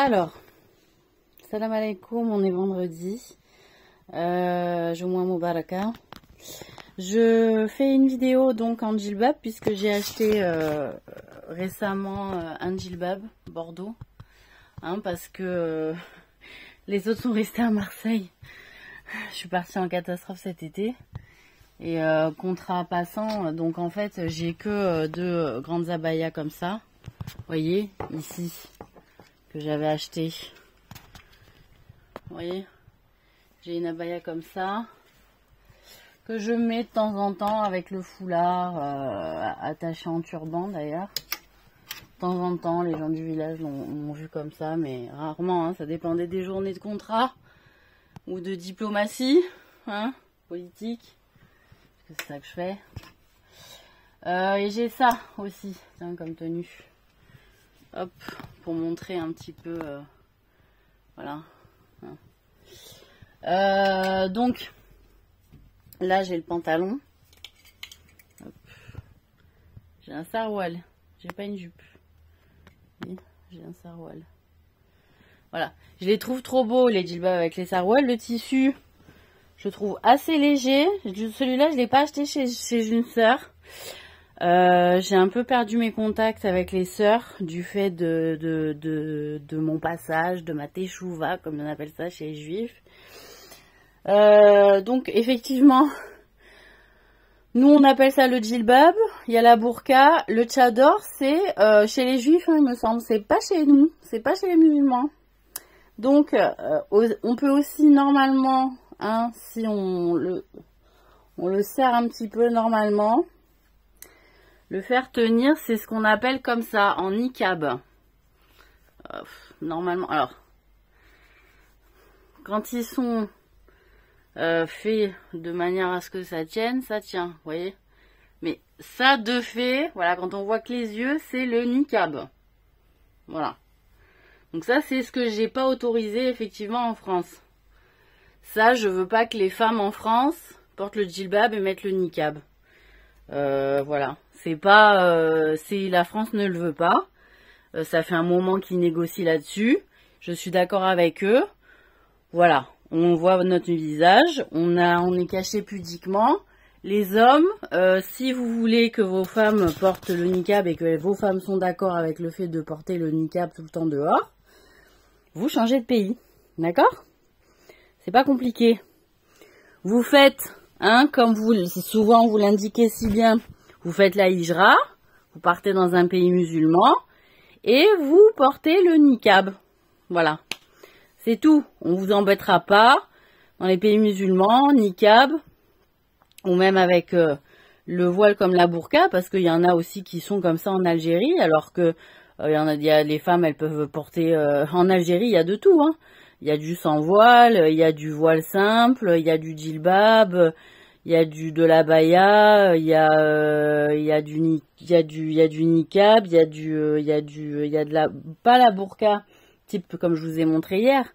Alors, salam alaikum, on est vendredi. Jumu'ah Mubaraka. Je fais une vidéo donc en djilbab puisque j'ai acheté récemment un djilbab Bordeaux. Parce que les autres sont restés à Marseille. Je suis partie en catastrophe cet été. Et contrat passant, donc en fait j'ai que deux grandes abayas comme ça. Vous voyez, ici, que j'avais acheté. Vous voyez, j'ai une abaya comme ça, que je mets de temps en temps avec le foulard attaché en turban d'ailleurs. De temps en temps, les gens du village l'ont vu comme ça, mais rarement, hein, ça dépendait des journées de contrat ou de diplomatie, hein, politique. C'est ça que je fais. Et j'ai ça aussi, tiens, comme tenue. Hop, pour montrer un petit peu, voilà. Donc, là j'ai le pantalon. J'ai un saroual, j'ai pas une jupe. Oui, j'ai un saroual. Voilà, je les trouve trop beaux les djilbabs avec les sarouals. Le tissu, je trouve assez léger. Celui-là, je l'ai pas acheté chez une sœur. J'ai un peu perdu mes contacts avec les sœurs du fait de mon passage, de ma teshuva, comme on appelle ça chez les juifs. Donc effectivement, nous on appelle ça le djilbab. Il y a la burqa, le tchador, c'est chez les juifs, hein, il me semble. C'est pas chez nous, c'est pas chez les musulmans. Donc on peut aussi normalement, hein, si on le serre un petit peu normalement. Le faire tenir, c'est ce qu'on appelle comme ça, en niqab. Normalement, alors, quand ils sont faits de manière à ce que ça tienne, ça tient, vous voyez. Mais ça, de fait, voilà, quand on voit que les yeux, c'est le niqab. Voilà. Donc ça, c'est ce que j'ai pas autorisé, effectivement, en France. Ça, je veux pas que les femmes en France portent le djilbab et mettent le niqab. Voilà. C'est pas, si la France ne le veut pas, ça fait un moment qu'ils négocient là-dessus. Je suis d'accord avec eux. Voilà, on voit notre visage, on est caché pudiquement. Les hommes, si vous voulez que vos femmes portent le niqab et que vos femmes sont d'accord avec le fait de porter le niqab tout le temps dehors, vous changez de pays, d'accord? C'est pas compliqué. Vous faites, hein, comme souvent vous l'indiquez si bien. Vous faites la hijra, vous partez dans un pays musulman et vous portez le niqab. Voilà, c'est tout. On vous embêtera pas dans les pays musulmans, niqab, ou même avec le voile comme la burqa, parce qu'il y en a aussi qui sont comme ça en Algérie, alors que les femmes, elles peuvent porter... en Algérie, il y a de tout, hein. Il y a du sans voile, il y a du voile simple, il y a du djilbab... Il y a de l'abaya, il y a du niqab, il y a de la, pas la burqa, type comme je vous ai montré hier,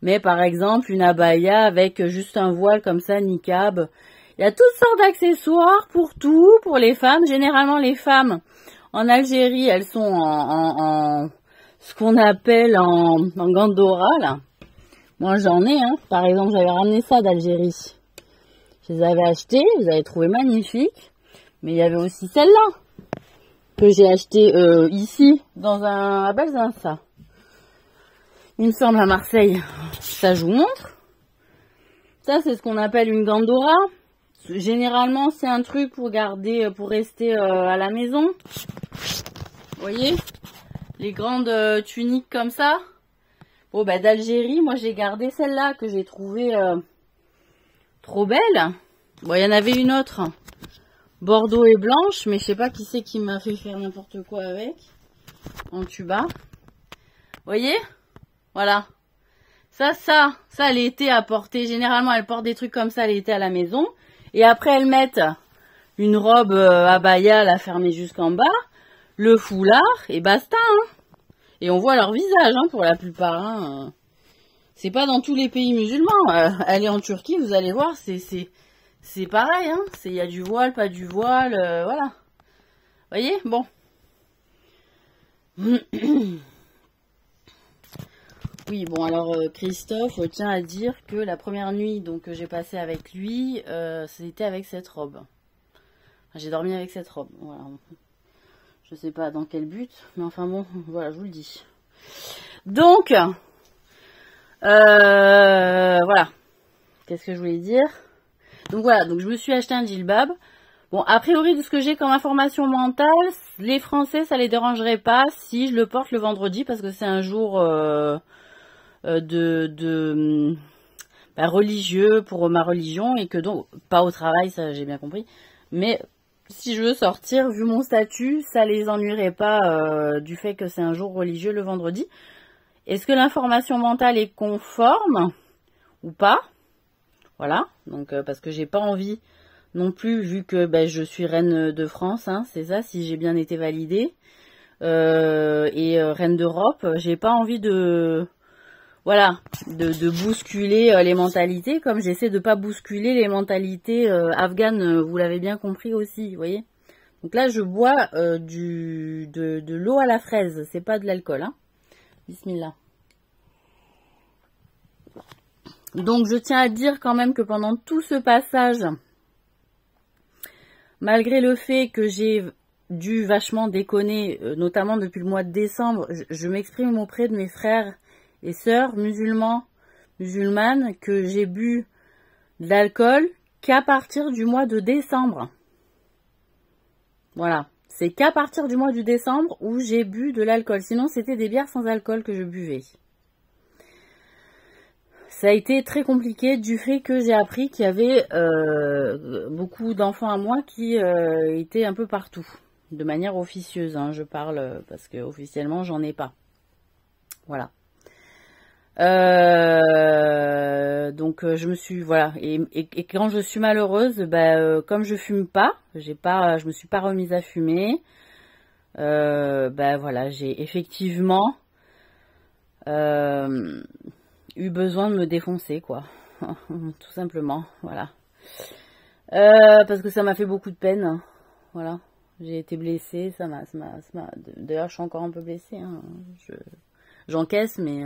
mais par exemple une abaya avec juste un voile comme ça, niqab. Il y a toutes sortes d'accessoires pour tout, pour les femmes. Généralement les femmes en Algérie, elles sont en ce qu'on appelle en gandora, là. Moi j'en ai, hein. Par exemple j'avais ramené ça d'Algérie. Je les avais achetées, je les avais trouvées magnifiques. Mais il y avait aussi celle-là, que j'ai achetée ici, à Belzunça. Il me semble à Marseille. Ça, je vous montre. Ça, c'est ce qu'on appelle une gandora. Généralement, c'est un truc pour garder, pour rester à la maison. Vous voyez, les grandes tuniques comme ça. Bon, bah, d'Algérie, moi, j'ai gardé celle-là que j'ai trouvée... trop belle. Bon, il y en avait une autre, Bordeaux et blanche, mais je sais pas qui c'est qui m'a fait faire n'importe quoi avec, en tuba. Vous voyez? Voilà. Ça, l'été à porter. Généralement, elles portent des trucs comme ça l'été à la maison. Et après, elles mettent une robe abaya, la fermée jusqu'en bas, le foulard, et basta, hein. Et on voit leur visage, hein, pour la plupart, hein. C'est pas dans tous les pays musulmans. Allez en Turquie, vous allez voir, c'est pareil, hein. Il y a du voile, pas du voile, voilà. Vous voyez, bon. Oui, bon, alors Christophe tient à dire que la première nuit donc, que j'ai passée avec lui, c'était avec cette robe. Enfin, j'ai dormi avec cette robe. Voilà. Je sais pas dans quel but, mais enfin bon, voilà, je vous le dis. Donc, voilà. Qu'est-ce que je voulais dire? Donc voilà, donc je me suis acheté un djilbab. Bon, a priori, de ce que j'ai comme information mentale, les Français, ça les dérangerait pas si je le porte le vendredi, parce que c'est un jour religieux pour ma religion, et que donc, pas au travail, ça j'ai bien compris, mais si je veux sortir, vu mon statut, ça les ennuierait pas du fait que c'est un jour religieux le vendredi. Est-ce que l'information mentale est conforme ou pas? Voilà, donc parce que j'ai pas envie non plus, vu que je suis reine de France, hein, c'est ça, si j'ai bien été validée, et reine d'Europe, j'ai pas envie de, voilà, de bousculer les mentalités, comme j'essaie de pas bousculer les mentalités afghanes, vous l'avez bien compris aussi, vous voyez. Donc là, je bois de l'eau à la fraise, c'est pas de l'alcool, hein. Bismillah. Donc je tiens à dire quand même que pendant tout ce passage, malgré le fait que j'ai dû vachement déconner, notamment depuis le mois de décembre, je m'exprime auprès de mes frères et sœurs musulmanes, que j'ai bu de l'alcool qu'à partir du mois de décembre. Voilà, c'est qu'à partir du mois de décembre où j'ai bu de l'alcool. Sinon, c'était des bières sans alcool que je buvais. Ça a été très compliqué du fait que j'ai appris qu'il y avait beaucoup d'enfants à moi qui étaient un peu partout. De manière officieuse, hein, je parle, parce que officiellement, j'en ai pas. Voilà. Donc je me suis, voilà, et quand je suis malheureuse, comme je fume pas, je me suis pas remise à fumer. Voilà, j'ai effectivement eu besoin de me défoncer, quoi. Tout simplement, voilà. Parce que ça m'a fait beaucoup de peine, hein. Voilà. J'ai été blessée, d'ailleurs, je suis encore un peu blessée, hein. J'encaisse, mais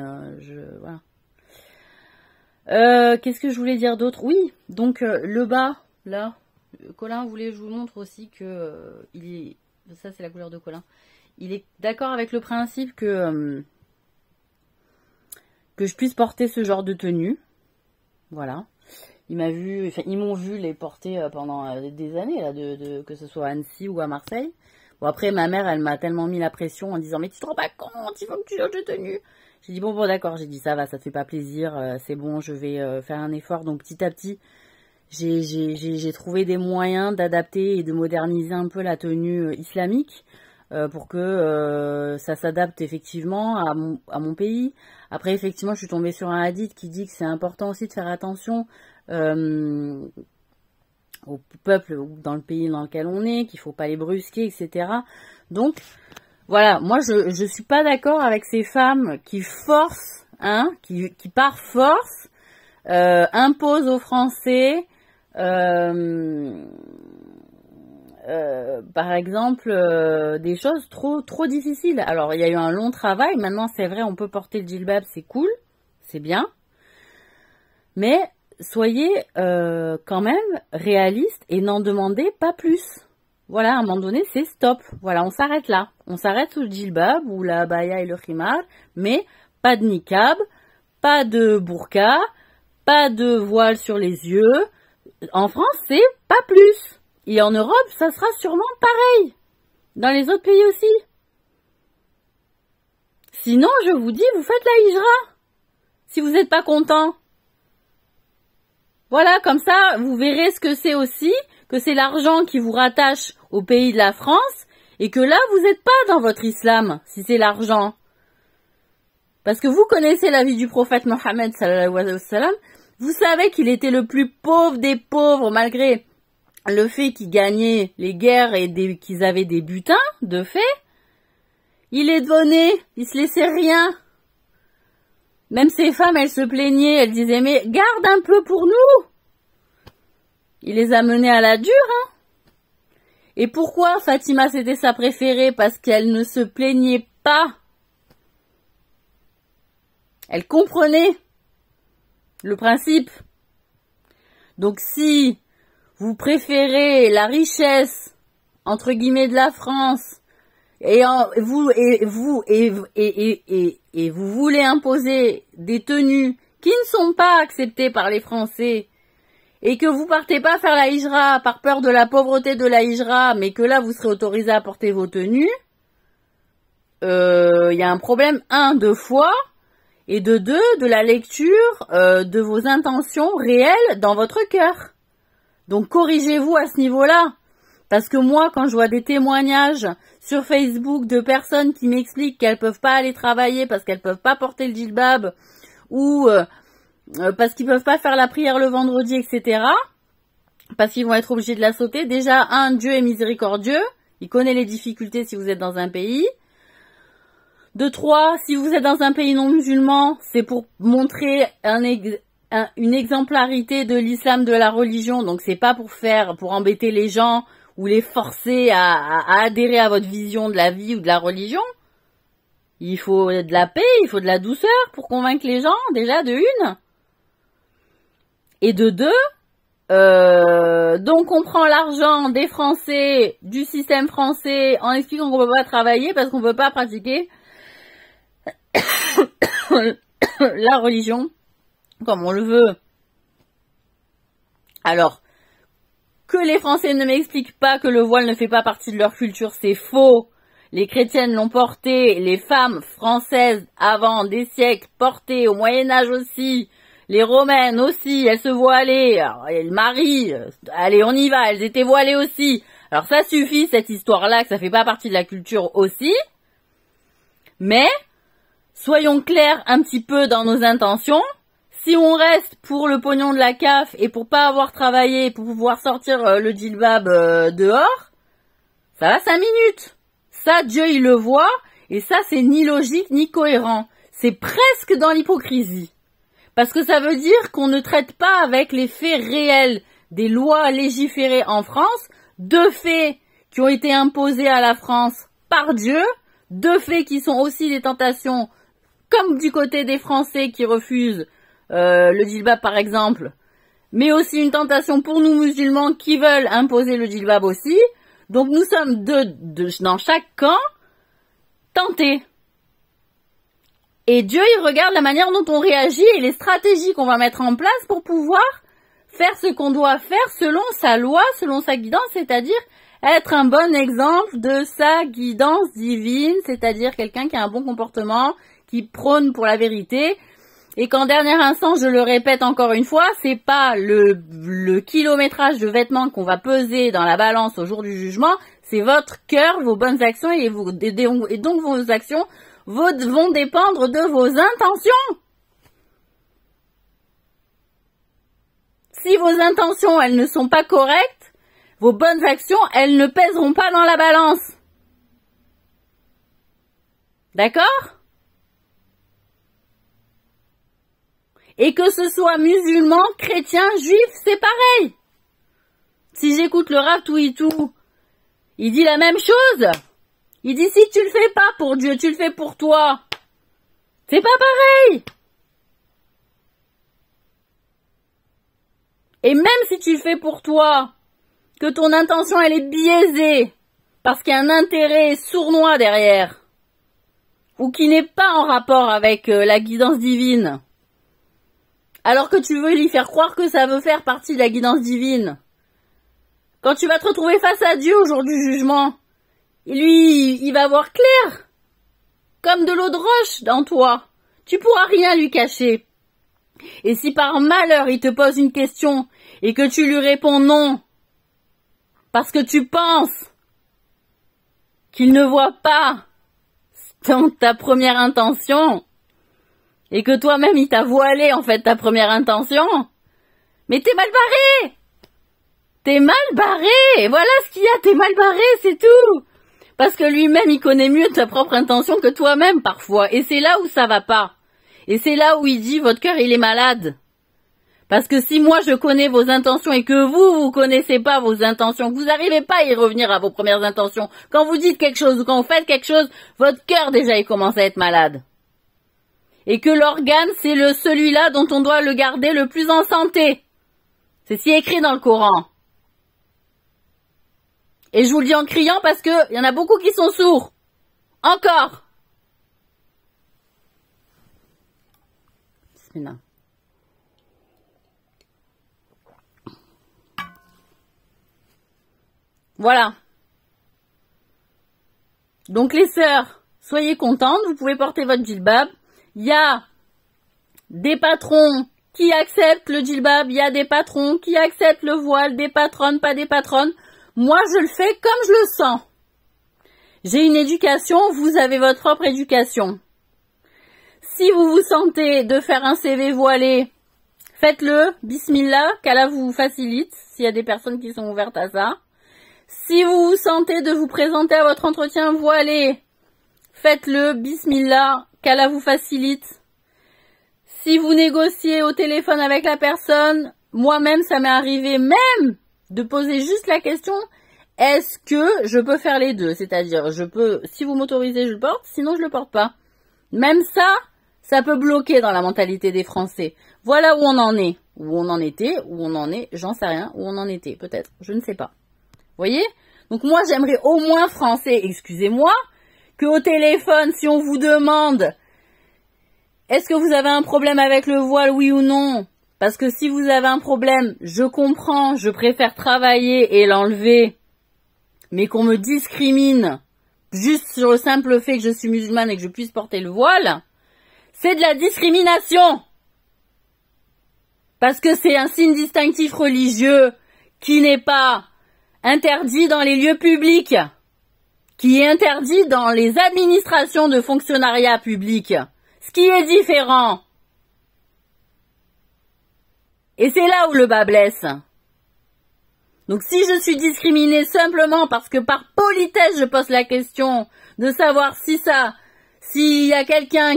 voilà. Qu'est-ce que je voulais dire d'autre? Oui, donc le bas, là, Colin voulait, je vous montre aussi que ça c'est la couleur de Colin. Il est d'accord avec le principe que je puisse porter ce genre de tenue. Voilà. Ils m'ont vu les porter pendant des années, là, que ce soit à Annecy ou à Marseille. Bon, après, ma mère, elle m'a tellement mis la pression en disant « Mais tu te rends pas compte, il faut que tu changes de tenue !» J'ai dit « Bon, d'accord. » J'ai dit « Ça va, ça te fait pas plaisir, c'est bon, je vais faire un effort. » Donc, petit à petit, j'ai trouvé des moyens d'adapter et de moderniser un peu la tenue islamique pour que ça s'adapte effectivement à mon pays. Après, effectivement, je suis tombée sur un hadith qui dit que c'est important aussi de faire attention au peuple dans le pays dans lequel on est, qu'il faut pas les brusquer, etc. Donc, voilà, moi je suis pas d'accord avec ces femmes qui forcent, hein, qui par force imposent aux Français, par exemple, des choses trop difficiles. Alors, il y a eu un long travail, maintenant c'est vrai, on peut porter le djilbab, c'est cool, c'est bien, mais soyez quand même réaliste et n'en demandez pas plus. Voilà, à un moment donné, c'est stop. Voilà, on s'arrête là. On s'arrête au djilbab ou la abaya et le khimar, mais pas de niqab, pas de burqa, pas de voile sur les yeux. En France, c'est pas plus. Et en Europe, ça sera sûrement pareil. Dans les autres pays aussi. Sinon, je vous dis, vous faites la hijra. Si vous n'êtes pas content. Voilà, comme ça, vous verrez ce que c'est aussi, que c'est l'argent qui vous rattache au pays de la France, et que là, vous n'êtes pas dans votre islam, si c'est l'argent. Parce que vous connaissez la vie du prophète Mohammed, sallallahu alayhi wa sallam, vous savez qu'il était le plus pauvre des pauvres, malgré le fait qu'il gagnait les guerres et qu'ils avaient des butins, de fait. Il est donné, il se laissait rien. Même ces femmes, elles se plaignaient, elles disaient, mais garde un peu pour nous. Il les a menées à la dure, hein. Et pourquoi Fatima, c'était sa préférée? Parce qu'elle ne se plaignait pas. Elle comprenait le principe. Donc si vous préférez la richesse entre guillemets de la France et vous voulez imposer des tenues qui ne sont pas acceptées par les Français et que vous partez pas faire la hijra par peur de la pauvreté de la hijra, mais que là vous serez autorisé à porter vos tenues, y a un problème, de foi, et de la lecture de vos intentions réelles dans votre cœur. Donc corrigez-vous à ce niveau-là. Parce que moi, quand je vois des témoignages sur Facebook de personnes qui m'expliquent qu'elles peuvent pas aller travailler parce qu'elles peuvent pas porter le djilbab, ou parce qu'ils peuvent pas faire la prière le vendredi, etc., parce qu'ils vont être obligés de la sauter. Déjà, Dieu est miséricordieux, il connaît les difficultés si vous êtes dans un pays. De 3, si vous êtes dans un pays non musulman, c'est pour montrer une exemplarité de l'islam, de la religion, donc c'est pas pour embêter les gens ou les forcer à adhérer à votre vision de la vie ou de la religion. Il faut de la paix, il faut de la douceur pour convaincre les gens, déjà, de 1. Et de 2, donc on prend l'argent des Français, du système français, en expliquant qu'on peut pas travailler parce qu'on peut pas pratiquer la religion comme on le veut. Alors, que les Français ne m'expliquent pas que le voile ne fait pas partie de leur culture, c'est faux. Les chrétiennes l'ont porté, les femmes françaises avant des siècles portées, au Moyen-Âge aussi, les romaines aussi, elles se voilaient, alors, elles marient, allez on y va, elles étaient voilées aussi. Alors ça suffit cette histoire-là, que ça fait pas partie de la culture aussi, mais soyons clairs un petit peu dans nos intentions. Si on reste pour le pognon de la CAF et pour pas avoir travaillé, pour pouvoir sortir le djilbab dehors, ça va 5 minutes. Ça, Dieu, il le voit, et ça, c'est ni logique, ni cohérent. C'est presque dans l'hypocrisie. Parce que ça veut dire qu'on ne traite pas avec les faits réels des lois légiférées en France, 2 faits qui ont été imposés à la France par Dieu, 2 faits qui sont aussi des tentations, comme du côté des Français qui refusent le djilbab par exemple, mais aussi une tentation pour nous musulmans qui veulent imposer le djilbab aussi. Donc nous sommes dans chaque camp tentés. Et Dieu, il regarde la manière dont on réagit et les stratégies qu'on va mettre en place pour pouvoir faire ce qu'on doit faire selon sa loi, selon sa guidance, c'est-à-dire être un bon exemple de sa guidance divine, c'est-à-dire quelqu'un qui a un bon comportement, qui prône pour la vérité. Et qu'en dernier instance, je le répète encore une fois, c'est pas le kilométrage de vêtements qu'on va peser dans la balance au jour du jugement, c'est votre cœur, vos bonnes actions et donc vos actions vont dépendre de vos intentions. Si vos intentions, elles ne sont pas correctes, vos bonnes actions, elles ne pèseront pas dans la balance. D'accord ? Et que ce soit musulman, chrétien, juif, c'est pareil. Si j'écoute le Rav Touitou, il dit la même chose. Il dit si tu le fais pas pour Dieu, tu le fais pour toi. C'est pas pareil. Et même si tu le fais pour toi, que ton intention elle est biaisée, parce qu'il y a un intérêt sournois derrière, ou qui n'est pas en rapport avec la guidance divine, alors que tu veux lui faire croire que ça veut faire partie de la guidance divine. Quand tu vas te retrouver face à Dieu au jour du jugement, lui, il va voir clair, comme de l'eau de roche dans toi. Tu pourras rien lui cacher. Et si par malheur il te pose une question et que tu lui réponds non, parce que tu penses qu'il ne voit pas ta première intention, et que toi-même il t'a voilé en fait ta première intention, mais t'es mal barré. T'es mal barré. Voilà ce qu'il y a, t'es mal barré, c'est tout. Parce que lui-même il connaît mieux ta propre intention que toi-même parfois. Et c'est là où ça va pas. Et c'est là où il dit votre cœur il est malade. Parce que si moi je connais vos intentions et que vous connaissez pas vos intentions, que vous n'arrivez pas à y revenir à vos premières intentions, quand vous dites quelque chose ou quand vous faites quelque chose, votre cœur déjà il commence à être malade. et que l'organe, c'est celui-là dont on doit le garder le plus en santé. C'est ce qui est écrit dans le Coran. Et je vous le dis en criant parce que il y en a beaucoup qui sont sourds. Encore. Bismillah. Voilà. Donc les sœurs, soyez contentes, vous pouvez porter votre djilbab. Il y a des patrons qui acceptent le djilbab, il y a des patrons qui acceptent le voile, des patronnes, pas des patronnes. Moi, je le fais comme je le sens. J'ai une éducation, vous avez votre propre éducation. Si vous vous sentez de faire un CV voilé, faites-le, bismillah, qu'Allah vous facilite, s'il y a des personnes qui sont ouvertes à ça. Si vous vous sentez de vous présenter à votre entretien voilé, faites-le, bismillah, qu'Allah vous facilite. Si vous négociez au téléphone avec la personne, moi-même, ça m'est arrivé même de poser juste la question, est-ce que je peux faire les deux? C'est-à-dire, je peux, si vous m'autorisez, je le porte, sinon je le porte pas. Même ça, ça peut bloquer dans la mentalité des Français. Voilà où on en est. Où on en était, où on en est, j'en sais rien, où on en était, peut-être, je ne sais pas. Voyez? Donc moi, j'aimerais au moins français, excusez-moi, qu'au téléphone, si on vous demande est-ce que vous avez un problème avec le voile, oui ou non? Parce que si vous avez un problème, je comprends, je préfère travailler et l'enlever, mais qu'on me discrimine juste sur le simple fait que je suis musulmane et que je puisse porter le voile, c'est de la discrimination. Parce que c'est un signe distinctif religieux qui n'est pas interdit dans les lieux publics, qui est interdit dans les administrations de fonctionnariat public, ce qui est différent. Et c'est là où le bas blesse. Donc si je suis discriminée simplement parce que par politesse je pose la question de savoir si s'il y a quelqu'un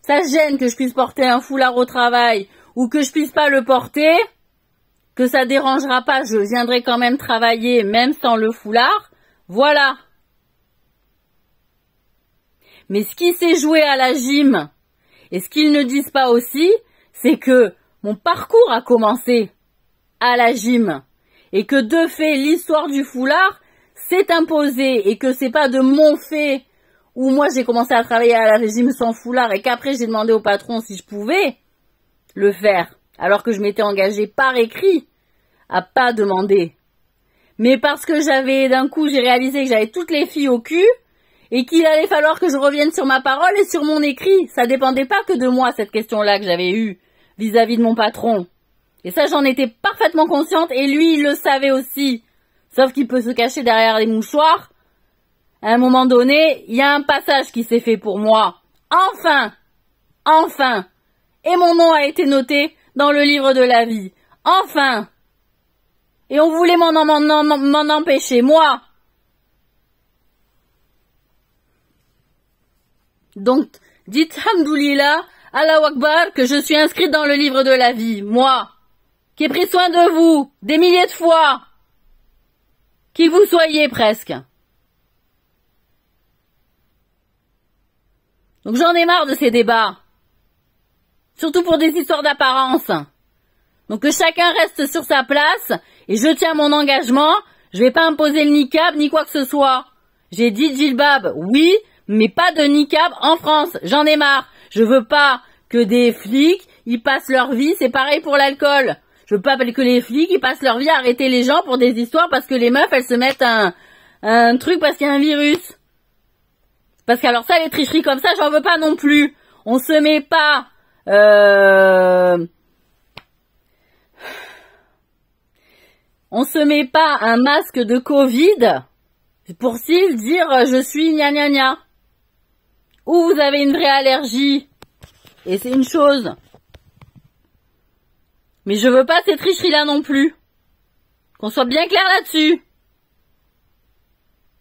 ça gêne que je puisse porter un foulard au travail ou que je puisse pas le porter, que ça dérangera pas, je viendrai quand même travailler même sans le foulard, voilà. Mais ce qui s'est joué à la gym, et ce qu'ils ne disent pas aussi, c'est que mon parcours a commencé à la gym, et que de fait, l'histoire du foulard s'est imposée, et que c'est pas de mon fait, où moi j'ai commencé à travailler à la gym sans foulard, et qu'après j'ai demandé au patron si je pouvais le faire, alors que je m'étais engagée par écrit à pas demander. Mais parce que d'un coup j'ai réalisé que j'avais toutes les filles au cul, et qu'il allait falloir que je revienne sur ma parole et sur mon écrit. Ça dépendait pas que de moi, cette question-là que j'avais eue vis-à-vis de mon patron. Et ça, j'en étais parfaitement consciente, et lui, il le savait aussi. Sauf qu'il peut se cacher derrière les mouchoirs. À un moment donné, il y a un passage qui s'est fait pour moi. Enfin! Enfin! Et mon nom a été noté dans le livre de la vie. Enfin! Et on voulait m'en empêcher, moi! Donc, dites Hamdoulillah, Allahu Akbar, que je suis inscrite dans le livre de la vie, moi, qui ai pris soin de vous, des milliers de fois, qui vous soyez presque. Donc j'en ai marre de ces débats, surtout pour des histoires d'apparence. Donc que chacun reste sur sa place, et je tiens mon engagement, je vais pas imposer le niqab ni quoi que ce soit. J'ai dit djilbab, oui, mais pas de niqab en France, j'en ai marre. Je veux pas que des flics, ils passent leur vie, c'est pareil pour l'alcool. Je veux pas que les flics, ils passent leur vie à arrêter les gens pour des histoires parce que les meufs, elles se mettent un truc parce qu'il y a un virus. Parce qu'alors ça, les tricheries comme ça, j'en veux pas non plus. On se met pas... On se met pas un masque de Covid pour s'il dire je suis gna gna gna. Ou vous avez une vraie allergie, et c'est une chose. Mais je veux pas ces tricheries-là non plus. Qu'on soit bien clair là-dessus.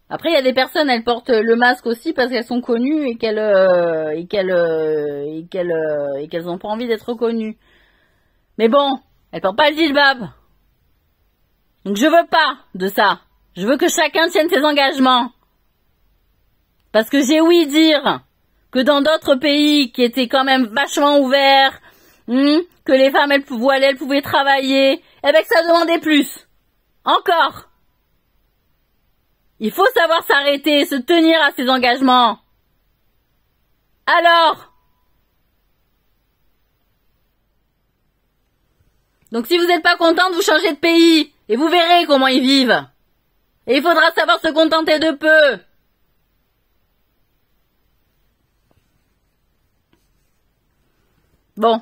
Après, il y a des personnes, elles portent le masque aussi parce qu'elles sont connues et qu'elles ont pas envie d'être reconnues. Mais bon, elles portent pas le djilbab. Donc je veux pas de ça. Je veux que chacun tienne ses engagements. Parce que j'ai ouï dire que dans d'autres pays qui étaient quand même vachement ouverts, que les femmes, elles pouvaient travailler, eh ben que ça demandait plus. Encore. Il faut savoir s'arrêter, se tenir à ses engagements. Alors, donc si vous n'êtes pas contente, vous changez de pays et vous verrez comment ils vivent. Et il faudra savoir se contenter de peu. Bon,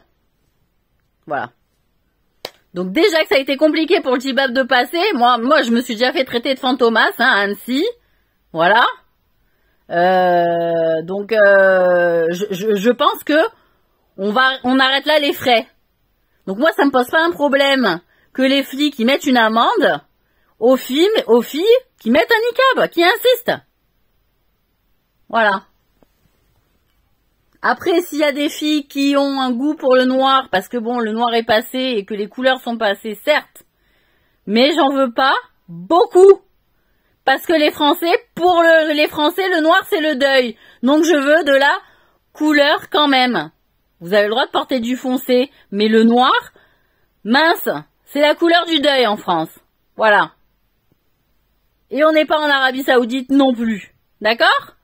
voilà. Donc déjà que ça a été compliqué pour le djellab de passer, moi je me suis déjà fait traiter de fantomas à Annecy, voilà. Donc je pense que on arrête là les frais. Donc moi ça me pose pas un problème que les flics ils mettent une amende aux filles qui mettent un niqab, qui insistent. Voilà. Après, s'il y a des filles qui ont un goût pour le noir, parce que bon, le noir est passé et que les couleurs sont passées, certes, mais j'en veux pas beaucoup. Parce que les Français, les Français, le noir c'est le deuil. Donc je veux de la couleur quand même. Vous avez le droit de porter du foncé, mais le noir, mince, c'est la couleur du deuil en France. Voilà. Et on n'est pas en Arabie Saoudite non plus. D'accord?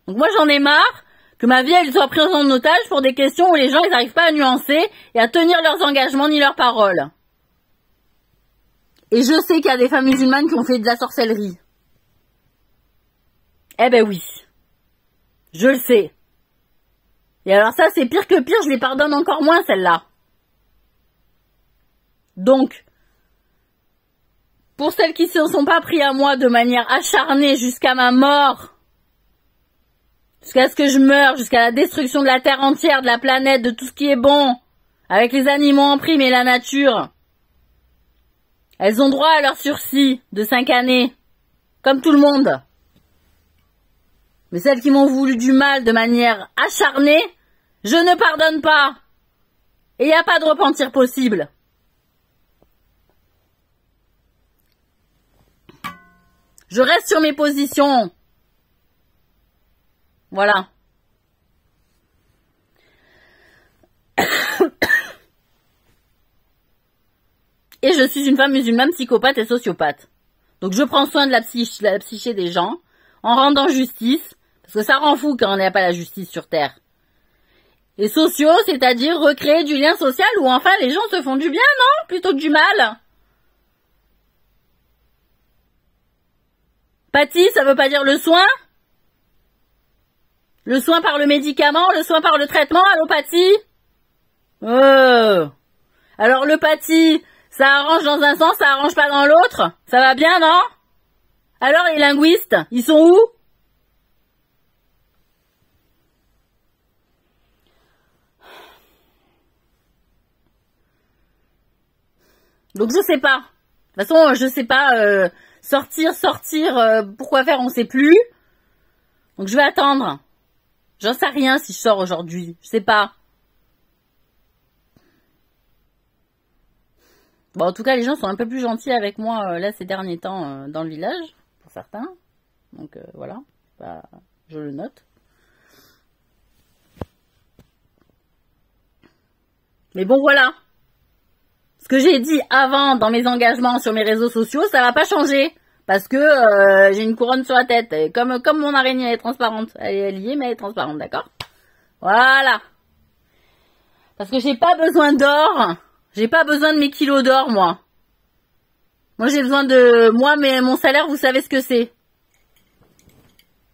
Donc moi j'en ai marre que ma vie elle soit prise en otage pour des questions où les gens ils n'arrivent pas à nuancer et à tenir leurs engagements ni leurs paroles. Et je sais qu'il y a des femmes musulmanes qui ont fait de la sorcellerie. Eh ben oui. Je le sais. Et alors ça c'est pire que pire, je les pardonne encore moins celles-là. Donc, pour celles qui ne se sont pas pris à moi de manière acharnée jusqu'à ma mort, jusqu'à ce que je meure, jusqu'à la destruction de la terre entière, de la planète, de tout ce qui est bon, avec les animaux en prime et la nature, elles ont droit à leur sursis de 5 années, comme tout le monde. Mais celles qui m'ont voulu du mal de manière acharnée, je ne pardonne pas. Et il n'y a pas de repentir possible. Je reste sur mes positions. Voilà. Et je suis une femme musulmane psychopathe et sociopathe. Donc je prends soin de la psyché des gens en rendant justice, parce que ça rend fou quand on n'a pas la justice sur Terre. Et sociaux, c'est-à-dire recréer du lien social où enfin les gens se font du bien, non? Plutôt que du mal. Pathie, ça veut pas dire le soin? Le soin par le médicament, le soin par le traitement, allopathie? Alors le pathie, ça arrange dans un sens, ça arrange pas dans l'autre? Ça va bien, non? Alors les linguistes, ils sont où? Donc je sais pas. De toute façon, je sais pas, sortir, pourquoi faire, on sait plus. Donc je vais attendre. J'en sais rien si je sors aujourd'hui. Je sais pas. Bon, en tout cas, les gens sont un peu plus gentils avec moi, là, ces derniers temps, dans le village, pour certains. Donc, voilà. Bah, je le note. Mais bon, voilà. Ce que j'ai dit avant dans mes engagements sur mes réseaux sociaux, ça va pas changer. Parce que j'ai une couronne sur la tête. Et comme mon araignée elle est transparente. Elle est liée, mais elle est transparente, d'accord? Voilà. Parce que j'ai pas besoin d'or. J'ai pas besoin de mes kilos d'or, moi. Moi, j'ai besoin de... Moi, mais mon salaire, vous savez ce que c'est.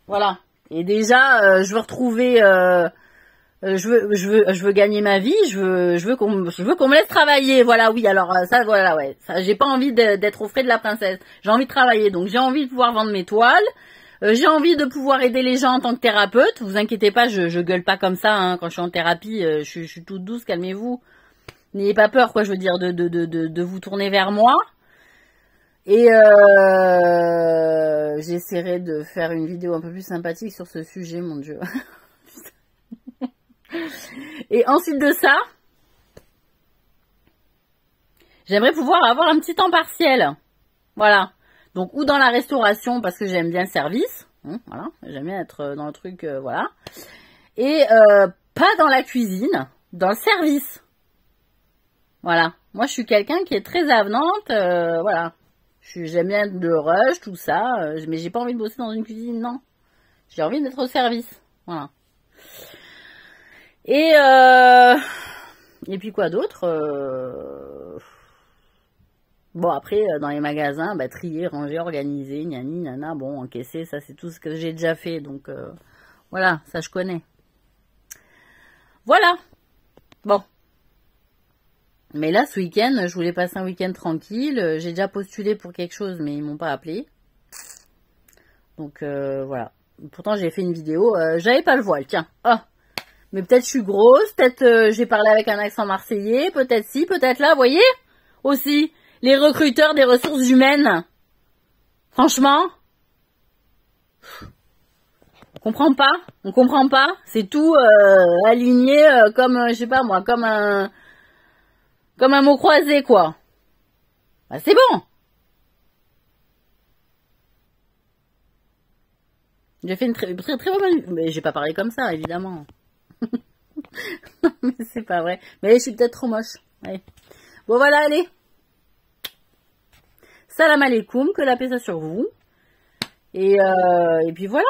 Voilà. Et déjà, je veux retrouver... je veux gagner ma vie, je veux qu'on me laisse travailler, voilà, oui, alors ça, voilà, ouais, ça, j'ai pas envie d'être au frais de la princesse, j'ai envie de travailler, donc j'ai envie de pouvoir vendre mes toiles, j'ai envie de pouvoir aider les gens en tant que thérapeute, vous inquiétez pas, je gueule pas comme ça, hein, quand je suis en thérapie, je suis toute douce, calmez-vous, n'ayez pas peur, quoi, je veux dire, de vous tourner vers moi, et j'essaierai de faire une vidéo un peu plus sympathique sur ce sujet, mon Dieu. Et ensuite de ça, j'aimerais pouvoir avoir un petit temps partiel. Voilà. Donc, ou dans la restauration, parce que j'aime bien le service. Voilà. J'aime bien être dans le truc, voilà. Et pas dans la cuisine, dans le service. Voilà. Moi, je suis quelqu'un qui est très avenante. Voilà. J'aime bien le rush, tout ça. Mais j'ai pas envie de bosser dans une cuisine, non. J'ai envie d'être au service. Voilà. Et puis quoi d'autre Bon, après, dans les magasins, bah, trier, ranger, organiser, gnani, nana, bon, encaisser, ça c'est tout ce que j'ai déjà fait. Donc, voilà, ça je connais. Voilà. Bon. Mais là, ce week-end, je voulais passer un week-end tranquille. J'ai déjà postulé pour quelque chose, mais ils m'ont pas appelé. Donc, voilà. Pourtant, j'ai fait une vidéo. J'avais pas le voile, tiens. Oh. Mais peut-être je suis grosse, peut-être j'ai parlé avec un accent marseillais, peut-être si, peut-être là, vous voyez. Aussi, les recruteurs des ressources humaines. Franchement. On comprend pas. C'est tout aligné comme, je sais pas moi, comme un mot croisé, quoi. Bah, c'est bon. J'ai fait une très bonne... Mais j'ai pas parlé comme ça, évidemment. Non, mais c'est pas vrai. Mais je suis peut-être trop moche. Ouais. Bon, voilà, allez. Salam alaikum, que la paix soit sur vous. Et puis voilà.